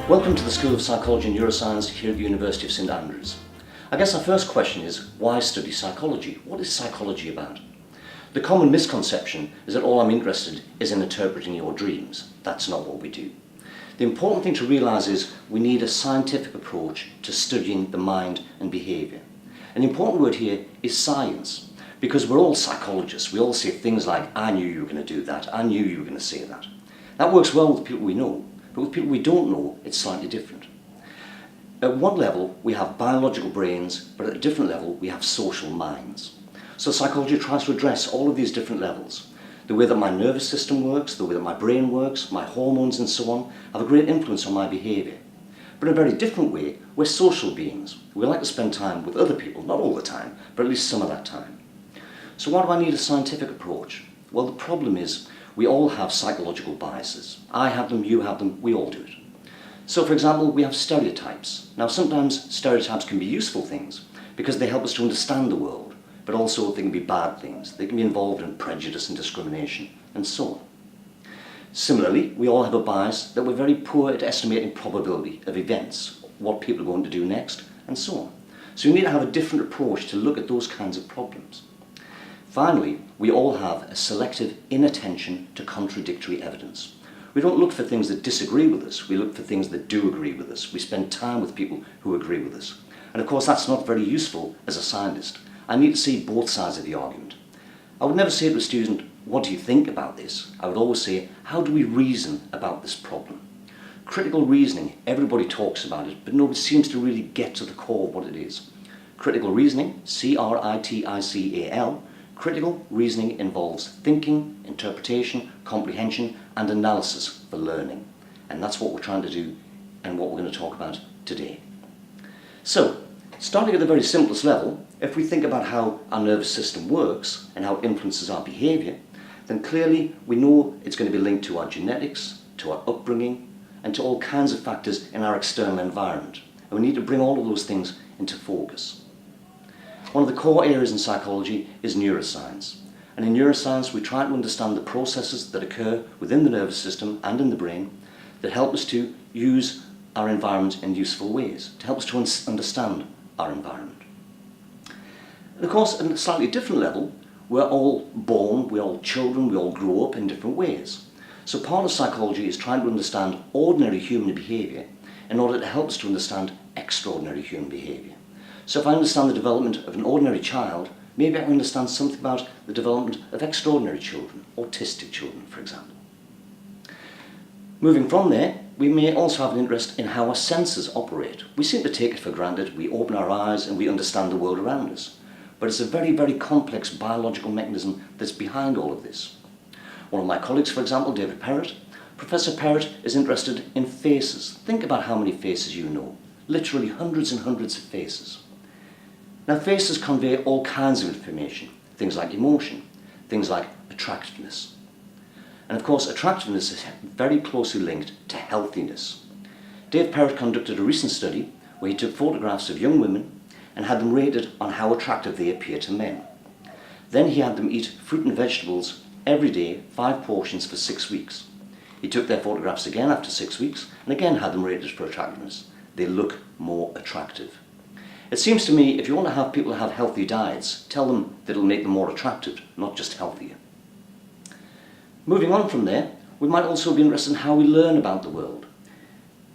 Welcome to the School of Psychology and Neuroscience here at the University of St Andrews. I guess our first question is, why study psychology? What is psychology about? The common misconception is that all I'm interested is in interpreting your dreams. That's not what we do. The important thing to realise is we need a scientific approach to studying the mind and behaviour. And the important word here is science, because we're all psychologists. We all say things like, I knew you were going to do that, I knew you were going to say that. That works well with people we know, but with people we don't know, it's slightly different. At one level, we have biological brains, but at a different level, we have social minds. So psychology tries to address all of these different levels. The way that my nervous system works, the way that my brain works, my hormones and so on, have a great influence on my behaviour. But in a very different way, we're social beings. We like to spend time with other people, not all the time, but at least some of that time. So why do I need a scientific approach? Well, the problem is we all have psychological biases. I have them, you have them, we all do it. So for example, we have stereotypes. Now sometimes stereotypes can be useful things because they help us to understand the world, but also they can be bad things. They can be involved in prejudice and discrimination and so on. Similarly, we all have a bias that we're very poor at estimating probability of events, what people are going to do next and so on. So you need to have a different approach to look at those kinds of problems. Finally, we all have a selective inattention to contradictory evidence. We don't look for things that disagree with us, we look for things that do agree with us. We spend time with people who agree with us. And of course that's not very useful as a scientist. I need to see both sides of the argument. I would never say to a student, what do you think about this? I would always say, how do we reason about this problem? Critical reasoning, everybody talks about it, but nobody seems to really get to the core of what it is. Critical reasoning, C-R-I-T-I-C-A-L, critical reasoning involves thinking, interpretation, comprehension and analysis for learning. And that's what we're trying to do and what we're going to talk about today. So, starting at the very simplest level, if we think about how our nervous system works and how it influences our behaviour, then clearly we know it's going to be linked to our genetics, to our upbringing and to all kinds of factors in our external environment. And we need to bring all of those things into focus. One of the core areas in psychology is neuroscience. And in neuroscience, we try to understand the processes that occur within the nervous system and in the brain that help us to use our environment in useful ways, to help us to understand our environment. And of course, at a slightly different level, we're all born, we're all children, we all grow up in different ways. So part of psychology is trying to understand ordinary human behaviour in order to help us to understand extraordinary human behaviour. So if I understand the development of an ordinary child, maybe I can understand something about the development of extraordinary children, autistic children, for example. Moving from there, we may also have an interest in how our senses operate. We seem to take it for granted, we open our eyes and we understand the world around us. But it's a very, very complex biological mechanism that's behind all of this. One of my colleagues, for example, David Perrott, Professor Perrott is interested in faces. Think about how many faces you know. Literally hundreds and hundreds of faces. Now faces convey all kinds of information, things like emotion, things like attractiveness. And of course attractiveness is very closely linked to healthiness. Dave Perrott conducted a recent study where he took photographs of young women and had them rated on how attractive they appear to men. Then he had them eat fruit and vegetables every day, 5 portions for 6 weeks. He took their photographs again after 6 weeks and again had them rated for attractiveness. They look more attractive. It seems to me if you want to have people have healthy diets, tell them that it'll make them more attractive, not just healthier. Moving on from there, we might also be interested in how we learn about the world.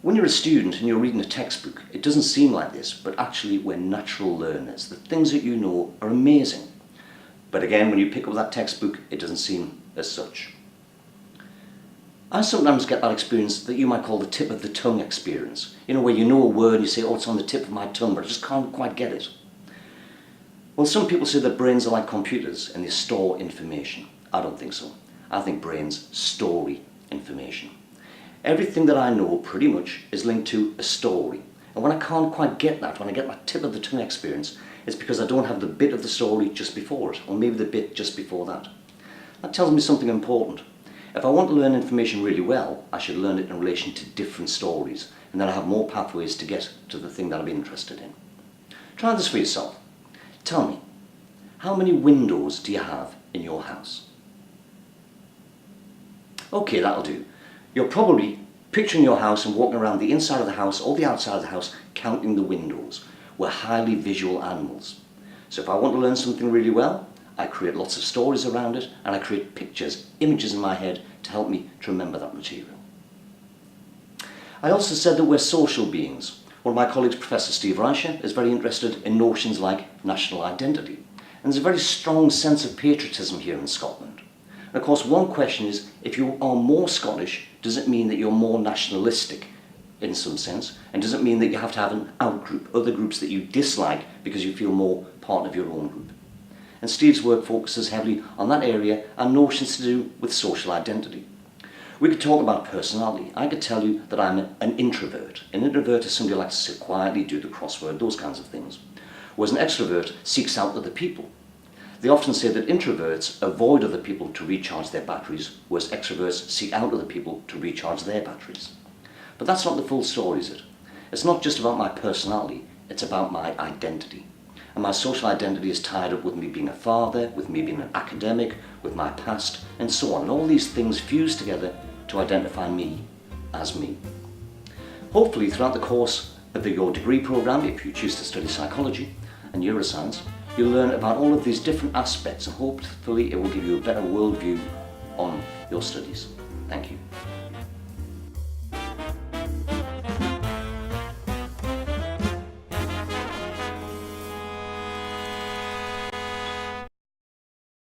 When you're a student and you're reading a textbook, it doesn't seem like this, but actually we're natural learners. The things that you know are amazing. But again, when you pick up that textbook, it doesn't seem as such. I sometimes get that experience that you might call the tip of the tongue experience. You know, where you know a word and you say, oh, it's on the tip of my tongue, but I just can't quite get it. Well, some people say that brains are like computers and they store information. I don't think so. I think brains store information. Everything that I know pretty much is linked to a story. And when I can't quite get that, when I get that tip of the tongue experience, it's because I don't have the bit of the story just before it, or maybe the bit just before that. That tells me something important. If I want to learn information really well, I should learn it in relation to different stories, and then I have more pathways to get to the thing that I'm interested in. Try this for yourself. Tell me, how many windows do you have in your house? Okay, that'll do. You're probably Picturing your house and walking around the inside of the house or the outside of the house, counting the windows. We're highly visual animals. So if I want to learn something really well, I create lots of stories around it, and I create pictures, images in my head to help me to remember that material. I also said that we're social beings. One of my colleagues, Professor Steve Reicher, is very interested in notions like national identity. And there's a very strong sense of patriotism here in Scotland. And of course, one question is, if you are more Scottish, does it mean that you're more nationalistic in some sense? And does it mean that you have to have an out-group, other groups that you dislike because you feel more part of your own group? And Steve's work focuses heavily on that area and notions to do with social identity. We could talk about personality. I could tell you that I'm an introvert. An introvert is somebody who likes to sit quietly, do the crossword, those kinds of things. Whereas an extrovert seeks out other people. They often say that introverts avoid other people to recharge their batteries, whereas extroverts seek out other people to recharge their batteries. But that's not the full story, is it? It's not just about my personality, it's about my identity. And my social identity is tied up with me being a father, with me being an academic, with my past, and so on. And all these things fuse together to identify me as me. Hopefully, throughout the course of your degree programme, if you choose to study psychology and neuroscience, you'll learn about all of these different aspects, and hopefully it will give you a better worldview on your studies. Thank you.